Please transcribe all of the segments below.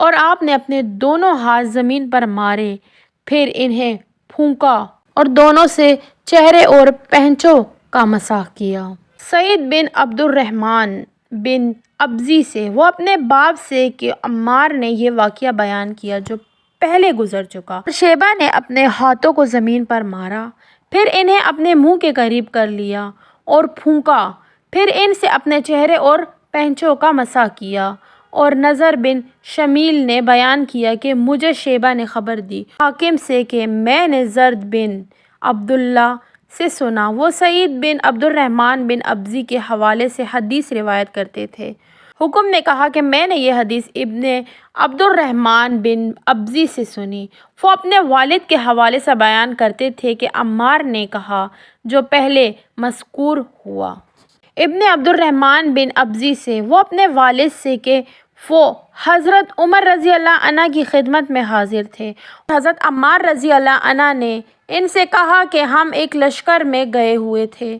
اور آپ نے اپنے دونوں ہاتھ زمین پر مارے، پھر انہیں پھونکا اور دونوں سے چہرے اور پہنچوں کا مسح کیا۔ سعید بن عبد الرحمن بن ابزی سے وہ اپنے باپ سے کہ عمار نے یہ واقعہ بیان کیا جو پہلے گزر چکا۔ شیبہ نے اپنے ہاتھوں کو زمین پر مارا، پھر انہیں اپنے منہ کے قریب کر لیا اور پھونکا، پھر ان سے اپنے چہرے اور پہنچوں کا مسح کیا۔ اور نضر بن شمیل نے بیان کیا کہ مجھے شیبہ نے خبر دی حاکم سے کہ میں نے زرد بن عبداللہ سے سنا، وہ سعید بن عبد الرحمن بن ابزی کے حوالے سے حدیث روایت کرتے تھے۔ حکم نے کہا کہ میں نے یہ حدیث ابن عبد الرحمن بن ابزی سے سنی، وہ اپنے والد کے حوالے سے بیان کرتے تھے کہ عمار نے کہا جو پہلے مذکور ہوا۔ ابن عبد الرحمن بن ابزی سے وہ اپنے والد سے کہ وہ حضرت عمر رضی اللہ عنہ کی خدمت میں حاضر تھے۔ حضرت عمار رضی اللہ عنہ نے ان سے کہا کہ ہم ایک لشکر میں گئے ہوئے تھے،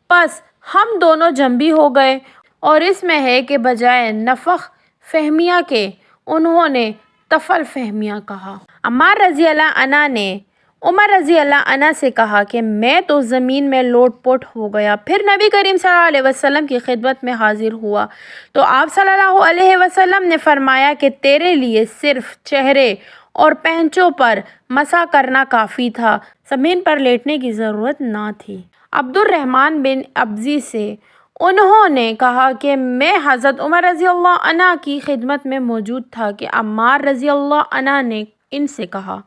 پس ہم دونوں جنبی ہو گئے، اور اس میں ہے کہ بجائے نفخ فہمیہ کے انہوں نے طفل فہمیہ کہا۔ عمار رضی اللہ عنہ نے عمر رضی اللہ عنہ سے کہا کہ میں تو زمین میں لوٹ پوٹ ہو گیا، پھر نبی کریم صلی اللہ علیہ وسلم کی خدمت میں حاضر ہوا تو آپ صلی اللہ علیہ وسلم نے فرمایا کہ تیرے لیے صرف چہرے اور پہنچوں پر مسح کرنا کافی تھا، زمین پر لیٹنے کی ضرورت نہ تھی۔ عبد الرحمن بن ابزی سے انہوں نے کہا کہ میں حضرت عمر رضی اللہ عنہ کی خدمت میں موجود تھا کہ عمار رضی اللہ عنہ نے ان سے کہا،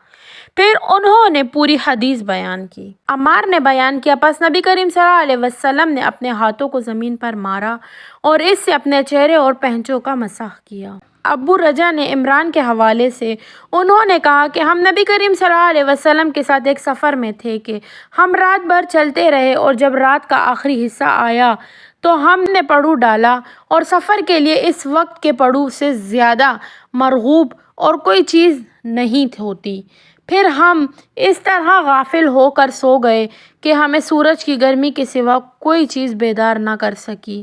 پھر انہوں نے پوری حدیث بیان کی۔ عمار نے بیان کیا، پس نبی کریم صلی اللہ علیہ وسلم نے اپنے ہاتھوں کو زمین پر مارا اور اس سے اپنے چہرے اور پہنچوں کا مسح کیا۔ ابو رجا نے عمران کے حوالے سے انہوں نے کہا کہ ہم نبی کریم صلی اللہ علیہ وسلم کے ساتھ ایک سفر میں تھے کہ ہم رات بھر چلتے رہے، اور جب رات کا آخری حصہ آیا تو ہم نے پڑو ڈالا، اور سفر کے لیے اس وقت کے پڑو سے زیادہ مرغوب اور کوئی چیز نہیں ہوتی۔ پھر ہم اس طرح غافل ہو کر سو گئے کہ ہمیں سورج کی گرمی کے سوا کوئی چیز بیدار نہ کر سکی۔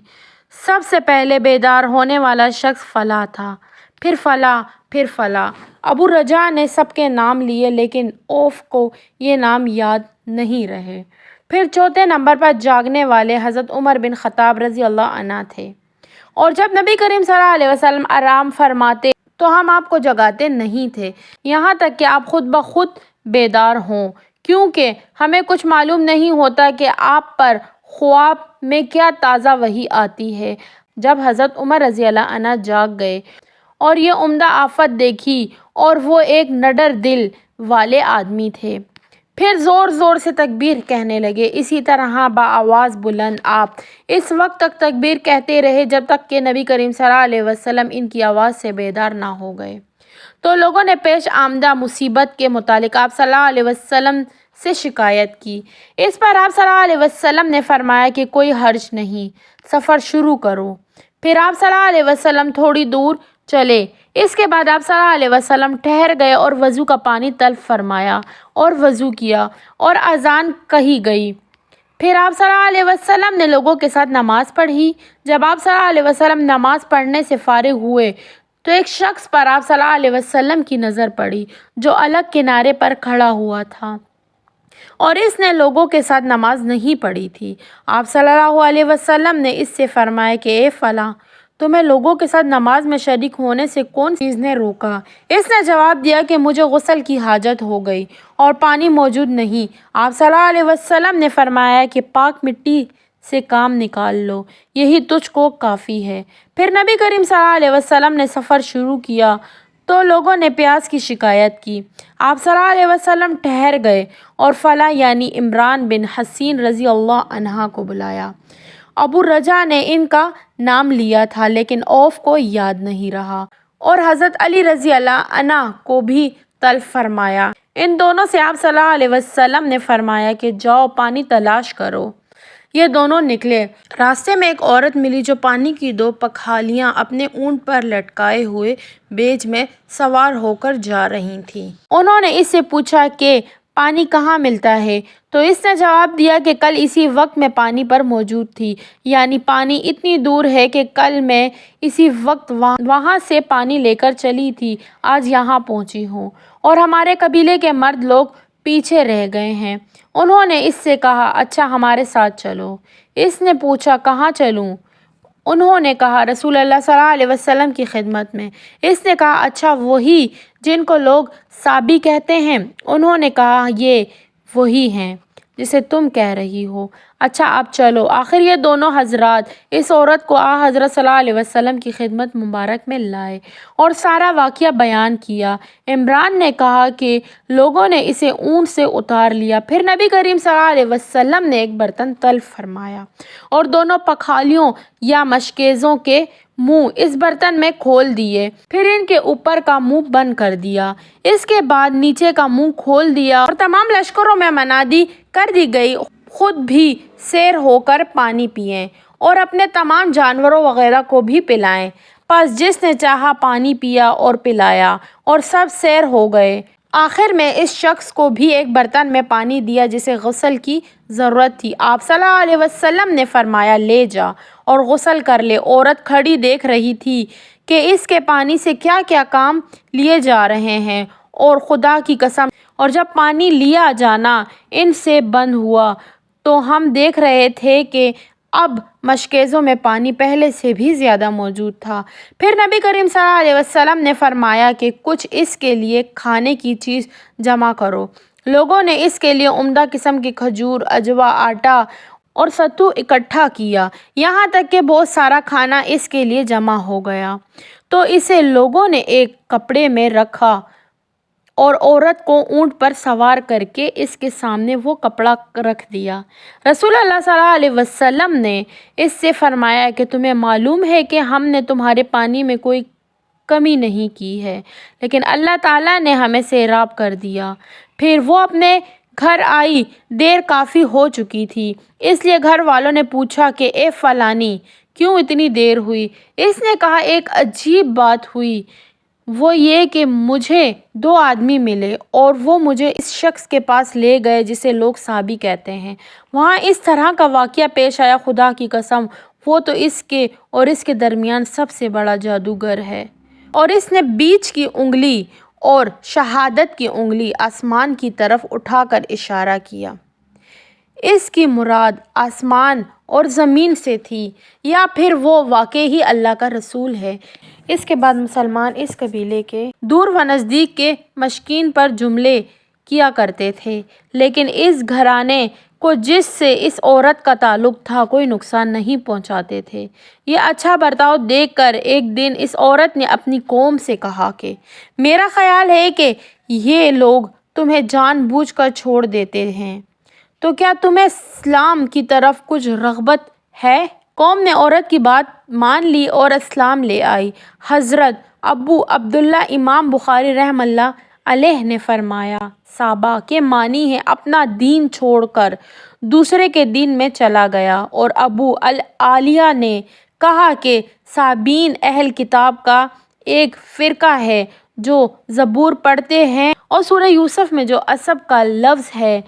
سب سے پہلے بیدار ہونے والا شخص فلاں تھا، پھر فلاں، پھر فلاں۔ ابو رجا نے سب کے نام لیے لیکن اوف کو یہ نام یاد نہیں رہے۔ پھر چوتھے نمبر پر جاگنے والے حضرت عمر بن خطاب رضی اللہ عنہ تھے، اور جب نبی کریم صلی اللہ علیہ وسلم آرام فرماتے تو ہم آپ کو جگاتے نہیں تھے یہاں تک کہ آپ خود بخود بیدار ہوں، کیونکہ ہمیں کچھ معلوم نہیں ہوتا کہ آپ پر خواب میں کیا تازہ وحی آتی ہے۔ جب حضرت عمر رضی اللہ عنہ جاگ گئے اور یہ عمدہ آفت دیکھی، اور وہ ایک نڈر دل والے آدمی تھے، پھر زور زور سے تکبیر کہنے لگے۔ اسی طرح بآواز بلند آپ اس وقت تک تکبیر کہتے رہے جب تک کہ نبی کریم صلی اللہ علیہ وسلم ان کی آواز سے بیدار نہ ہو گئے۔ تو لوگوں نے پیش آمدہ مصیبت کے متعلق آپ صلی اللہ علیہ وسلم سے شکایت کی۔ اس پر آپ صلی اللہ علیہ وسلم نے فرمایا کہ کوئی حرج نہیں، سفر شروع کرو۔ پھر آپ صلی اللہ علیہ وسلم تھوڑی دور چلے۔ اس کے بعد آپ صلی اللہ علیہ وسلم ٹھہر گئے اور وضو کا پانی طلب فرمایا اور وضو کیا، اور اذان کہی گئی۔ پھر آپ صلی اللہ علیہ وسلم نے لوگوں کے ساتھ نماز پڑھی۔ جب آپ صلی اللہ علیہ وسلم نماز پڑھنے سے فارغ ہوئے تو ایک شخص پر آپ صلی اللہ علیہ وسلم کی نظر پڑی جو الگ کنارے پر کھڑا ہوا تھا، اور اس نے لوگوں کے ساتھ نماز نہیں پڑھی تھی۔ آپ صلی اللہ علیہ وسلم نے اس سے فرمایا کہ اے فلاں، تمہیں لوگوں کے ساتھ نماز میں شریک ہونے سے کون سی چیز نے روکا؟ اس نے جواب دیا کہ مجھے غسل کی حاجت ہو گئی اور پانی موجود نہیں۔ آپ صلی اللہ علیہ وسلم نے فرمایا کہ پاک مٹی سے کام نکال لو، یہی تجھ کو کافی ہے۔ پھر نبی کریم صلی اللہ علیہ وسلم نے سفر شروع کیا تو لوگوں نے پیاس کی شکایت کی۔ آپ صلی اللہ علیہ وسلم ٹھہر گئے اور فلاں یعنی عمران بن حسین رضی اللہ عنہ کو بلایا۔ ابو رجا نے ان کا نام لیا تھا لیکن اوف کو یاد نہیں رہا، اور حضرت علی رضی اللہ عنہ کو بھی طلب فرمایا۔ ان دونوں سے آپ صلی اللہ علیہ وسلم نے فرمایا کہ جاؤ پانی تلاش کرو۔ یہ دونوں نکلے۔ راستے میں ایک عورت ملی جو پانی کی 2 پکھالیاں اپنے اونٹ پر لٹکائے ہوئے بیج میں سوار ہو کر جا رہی تھی۔ انہوں نے اس سے پوچھا کہ پانی کہاں ملتا ہے؟ تو اس نے جواب دیا کہ کل اسی وقت میں پانی پر موجود تھی، یعنی پانی اتنی دور ہے کہ کل میں اسی وقت وہاں سے پانی لے کر چلی تھی، آج یہاں پہنچی ہوں، اور ہمارے قبیلے کے مرد لوگ پیچھے رہ گئے ہیں۔ انہوں نے اس سے کہا، اچھا ہمارے ساتھ چلو۔ اس نے پوچھا، کہاں چلوں؟ انہوں نے کہا، رسول اللہ صلی اللہ علیہ وسلم کی خدمت میں۔ اس نے کہا، اچھا وہی جن کو لوگ صابی کہتے ہیں؟ انہوں نے کہا، یہ وہی ہیں جسے تم کہہ رہی ہو۔ اچھا اب چلو۔ آخر یہ دونوں حضرات اس عورت کو حضرت صلی اللہ علیہ وسلم کی خدمت مبارک میں لائے اور سارا واقعہ بیان کیا۔ عمران نے کہا کہ لوگوں نے اسے اونٹ سے اتار لیا، پھر نبی کریم صلی اللہ علیہ وسلم نے ایک برتن طلب فرمایا اور دونوں پکھالیوں یا مشکیزوں کے منہ اس برتن میں کھول دیے، پھر ان کے اوپر کا منہ بند کر دیا، اس کے بعد نیچے کا منہ کھول دیا اور تمام لشکروں میں منادی کر دی گئی، خود بھی سیر ہو کر پانی پئیں اور اپنے تمام جانوروں وغیرہ کو بھی پلائیں۔ پس جس نے چاہا پانی پیا اور پلایا اور سب سیر ہو گئے۔ آخر میں اس شخص کو بھی ایک برتن میں پانی دیا جسے غسل کی ضرورت تھی۔ آپ صلی اللہ علیہ وسلم نے فرمایا، لے جا اور غسل کر لے۔ عورت کھڑی دیکھ رہی تھی کہ اس کے پانی سے کیا کیا کام لیے جا رہے ہیں، اور خدا کی قسم، اور جب پانی لیا جانا ان سے بند ہوا تو ہم دیکھ رہے تھے کہ اب مشکیزوں میں پانی پہلے سے بھی زیادہ موجود تھا۔ پھر نبی کریم صلی اللہ علیہ وسلم نے فرمایا کہ کچھ اس کے لیے کھانے کی چیز جمع کرو۔ لوگوں نے اس کے لیے عمدہ قسم کی کھجور، اجوا، آٹا اور ستو اکٹھا کیا، یہاں تک کہ بہت سارا کھانا اس کے لیے جمع ہو گیا۔ تو اسے لوگوں نے ایک کپڑے میں رکھا اور عورت کو اونٹ پر سوار کر کے اس کے سامنے وہ کپڑا رکھ دیا۔ رسول اللہ صلی اللہ علیہ وسلم نے اس سے فرمایا کہ تمہیں معلوم ہے کہ ہم نے تمہارے پانی میں کوئی کمی نہیں کی ہے، لیکن اللہ تعالیٰ نے ہمیں سیراب کر دیا۔ پھر وہ اپنے گھر آئی، دیر کافی ہو چکی تھی، اس لیے گھر والوں نے پوچھا کہ اے فلانی، کیوں اتنی دیر ہوئی؟ اس نے کہا، ایک عجیب بات ہوئی، وہ یہ کہ مجھے 2 آدمی ملے اور وہ مجھے اس شخص کے پاس لے گئے جسے لوگ صابی کہتے ہیں۔ وہاں اس طرح کا واقعہ پیش آیا، خدا کی قسم وہ تو اس کے اور اس کے درمیان سب سے بڑا جادوگر ہے، اور اس نے بیچ کی انگلی اور شہادت کی انگلی آسمان کی طرف اٹھا کر اشارہ کیا۔ اس کی مراد آسمان اور زمین سے تھی، یا پھر وہ واقعی ہی اللہ کا رسول ہے۔ اس کے بعد مسلمان اس قبیلے کے دور و نزدیک کے مشکین پر جملے کیا کرتے تھے، لیکن اس گھرانے کو جس سے اس عورت کا تعلق تھا کوئی نقصان نہیں پہنچاتے تھے۔ یہ اچھا برتاؤ دیکھ کر ایک دن اس عورت نے اپنی قوم سے کہا کہ میرا خیال ہے کہ یہ لوگ تمہیں جان بوجھ کر چھوڑ دیتے ہیں، تو کیا تمہیں اسلام کی طرف کچھ رغبت ہے؟ قوم نے عورت کی بات مان لی اور اسلام لے آئی۔ حضرت ابو عبداللہ امام بخاری رحمہ اللہ علیہ نے فرمایا، صابا کے معنی ہے اپنا دین چھوڑ کر دوسرے کے دین میں چلا گیا، اور ابو العالیہ نے کہا کہ صابین اہل کتاب کا ایک فرقہ ہے جو زبور پڑھتے ہیں، اور سورہ یوسف میں جو عصب کا لفظ ہے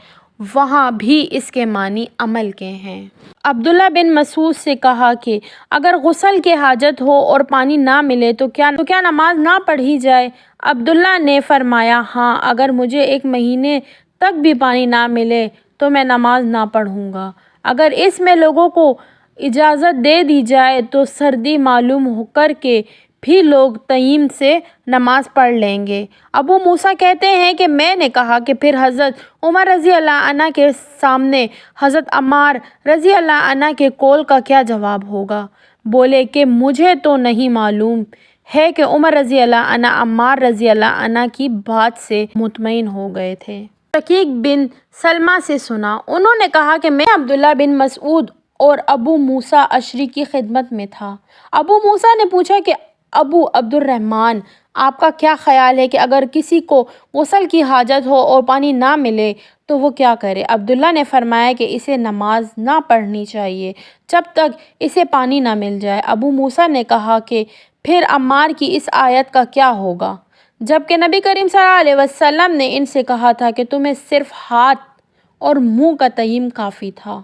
وہاں بھی اس کے معنی عمل کے ہیں۔ عبداللہ بن مسعود سے کہا کہ اگر غسل کی حاجت ہو اور پانی نہ ملے تو کیا نماز نہ پڑھی جائے؟ عبداللہ نے فرمایا، ہاں، اگر مجھے 1 مہینے تک بھی پانی نہ ملے تو میں نماز نہ پڑھوں گا۔ اگر اس میں لوگوں کو اجازت دے دی جائے تو سردی معلوم کر کے بھی لوگ تیمم سے نماز پڑھ لیں گے۔ ابو موسیٰ کہتے ہیں کہ میں نے کہا کہ پھر حضرت عمر رضی اللہ عنہ کے سامنے حضرت عمار رضی اللہ عنہ کے قول کا کیا جواب ہوگا؟ بولے کہ مجھے تو نہیں معلوم ہے کہ عمر رضی اللہ عنہ عمار رضی اللہ عنہ کی بات سے مطمئن ہو گئے تھے۔ شقیق بن سلمہ سے سنا، انہوں نے کہا کہ میں عبداللہ بن مسعود اور ابو موسیٰ اشعری کی خدمت میں تھا۔ ابو موسیٰ نے پوچھا کہ ابو عبد الرحمن، آپ کا کیا خیال ہے کہ اگر کسی کو غسل کی حاجت ہو اور پانی نہ ملے تو وہ کیا کرے؟ عبداللہ نے فرمایا کہ اسے نماز نہ پڑھنی چاہیے جب تک اسے پانی نہ مل جائے۔ ابو موسیٰ نے کہا کہ پھر عمار کی اس آیت کا کیا ہوگا جبکہ نبی کریم صلی اللہ علیہ وسلم نے ان سے کہا تھا کہ تمہیں صرف ہاتھ اور منہ کا تیمم کافی تھا۔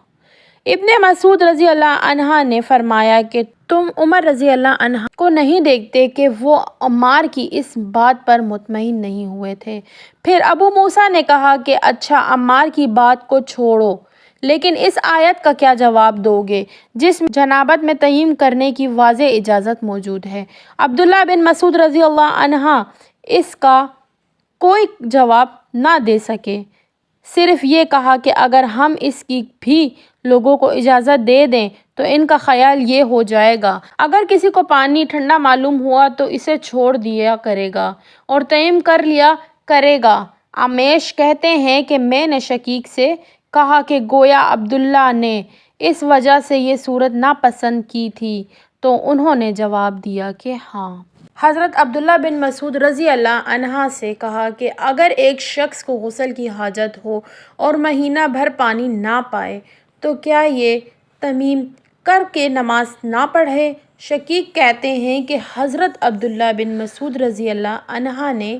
ابن مسعود رضی اللہ عنہ نے فرمایا کہ تم عمر رضی اللہ عنہ کو نہیں دیکھتے کہ وہ عمار کی اس بات پر مطمئن نہیں ہوئے تھے۔ پھر ابو موسیٰ نے کہا کہ اچھا، عمار کی بات کو چھوڑو، لیکن اس آیت کا کیا جواب دو گے جس میں جنابت میں تیمم کرنے کی واضح اجازت موجود ہے؟ عبداللہ بن مسعود رضی اللہ عنہ اس کا کوئی جواب نہ دے سکے، صرف یہ کہا کہ اگر ہم اس کی بھی لوگوں کو اجازت دے دیں تو ان کا خیال یہ ہو جائے گا اگر کسی کو پانی ٹھنڈا معلوم ہوا تو اسے چھوڑ دیا کرے گا اور تیمم کر لیا کرے گا۔ عمیش کہتے ہیں کہ میں نے شقیق سے کہا کہ گویا عبداللہ نے اس وجہ سے یہ صورت ناپسند کی تھی، تو انہوں نے جواب دیا کہ ہاں۔ حضرت عبداللہ بن مسعود رضی اللہ عنہ سے کہا کہ اگر ایک شخص کو غسل کی حاجت ہو اور مہینہ بھر پانی نہ پائے تو کیا یہ تیمم کر کے نماز نہ پڑھے؟ شقیق کہتے ہیں کہ حضرت عبداللہ بن مسعود رضی اللہ عنہ نے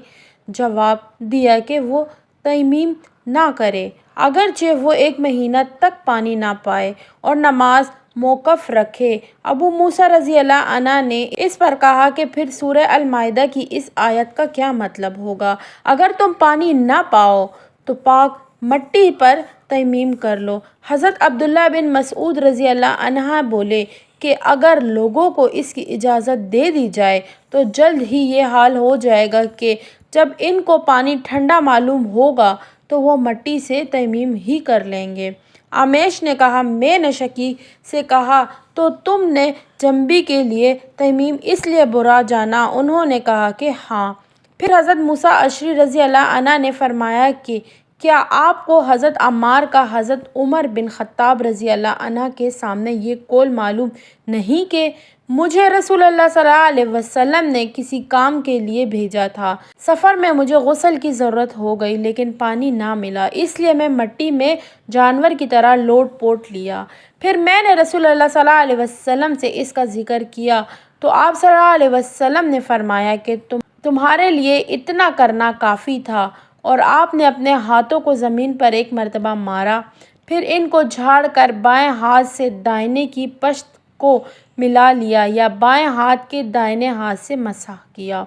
جواب دیا کہ وہ تیمم نہ کرے اگرچہ وہ ایک مہینہ تک پانی نہ پائے اور نماز موقوف رکھے۔ ابو موسیٰ رضی اللہ عنہ نے اس پر کہا کہ پھر سورہ المائدہ کی اس آیت کا کیا مطلب ہوگا؟ اگر تم پانی نہ پاؤ تو پاک مٹی پر تیمم کر لو۔ حضرت عبداللہ بن مسعود رضی اللہ عنہ بولے کہ اگر لوگوں کو اس کی اجازت دے دی جائے تو جلد ہی یہ حال ہو جائے گا کہ جب ان کو پانی ٹھنڈا معلوم ہوگا تو وہ مٹی سے تیمم ہی کر لیں گے۔ عمیش نے کہا میں نے شقیق سے کہا تو تم نے جنبی کے لیے تیمم اس لیے برا جانا؟ انہوں نے کہا کہ ہاں۔ پھر حضرت موسیٰ اشعری رضی اللہ عنہ نے فرمایا کہ کیا آپ کو حضرت عمار کا حضرت عمر بن خطاب رضی اللہ عنہ کے سامنے یہ قول معلوم نہیں کہ مجھے رسول اللہ صلی اللہ علیہ وسلم نے کسی کام کے لیے بھیجا تھا، سفر میں مجھے غسل کی ضرورت ہو گئی لیکن پانی نہ ملا، اس لیے میں مٹی میں جانور کی طرح لوٹ پوٹ لیا۔ پھر میں نے رسول اللہ صلی اللہ علیہ وسلم سے اس کا ذکر کیا تو آپ صلی اللہ علیہ وسلم نے فرمایا کہ تمہارے لیے اتنا کرنا کافی تھا، اور آپ نے اپنے ہاتھوں کو زمین پر ایک مرتبہ مارا، پھر ان کو جھاڑ کر بائیں ہاتھ سے دائیں کی پشت کو ملا لیا یا بائیں ہاتھ کے دائیں ہاتھ سے مسح کیا،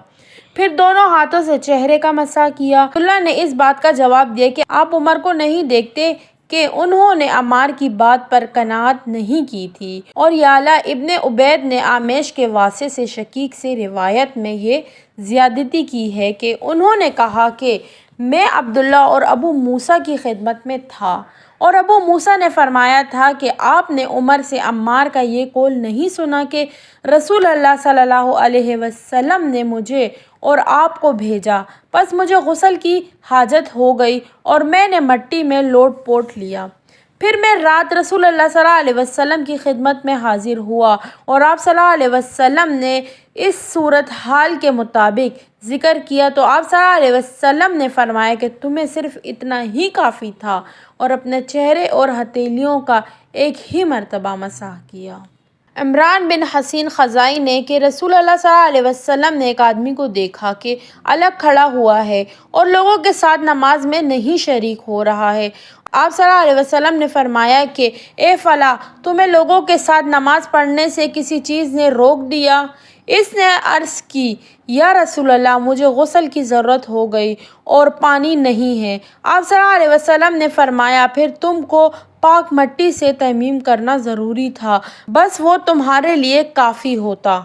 پھر دونوں ہاتھوں سے چہرے کا مسح کیا۔ اللہ نے اس بات کا جواب دیا کہ آپ عمر کو نہیں دیکھتے کہ انہوں نے عمار کی بات پر قناعت نہیں کی تھی؟ اور یعلا ابن عبید نے عمیش کے واسطے سے شقیق سے روایت میں یہ زیادتی کی ہے کہ انہوں نے کہا کہ میں عبداللہ اور ابو موسیٰ کی خدمت میں تھا اور ابو موسیٰ نے فرمایا تھا کہ آپ نے عمر سے عمار کا یہ قول نہیں سنا کہ رسول اللہ صلی اللہ علیہ وسلم نے مجھے اور آپ کو بھیجا، پس مجھے غسل کی حاجت ہو گئی اور میں نے مٹی میں لوٹ پوٹ لیا، پھر میں رات رسول اللہ صلی اللہ علیہ وسلم کی خدمت میں حاضر ہوا اور آپ صلی اللہ علیہ وسلم نے اس صورتحال کے مطابق ذکر کیا تو آپ صلی اللہ علیہ وسلم نے فرمایا کہ تمہیں صرف اتنا ہی کافی تھا، اور اپنے چہرے اور ہتھیلیوں کا ایک ہی مرتبہ مسح کیا۔ عمران بن حسین خزائی نے کہ رسول اللہ صلی اللہ علیہ وسلم نے ایک آدمی کو دیکھا کہ الگ کھڑا ہوا ہے اور لوگوں کے ساتھ نماز میں نہیں شریک ہو رہا ہے۔ آپ صلی اللہ علیہ وسلم نے فرمایا کہ اے فلاں، تمہیں لوگوں کے ساتھ نماز پڑھنے سے کسی چیز نے روک دیا؟ اس نے عرض کی یا رسول اللہ، مجھے غسل کی ضرورت ہو گئی اور پانی نہیں ہے۔ آپ صلی اللہ علیہ وسلم نے فرمایا پھر تم کو پاک مٹی سے تیمم کرنا ضروری تھا، بس وہ تمہارے لیے کافی ہوتا۔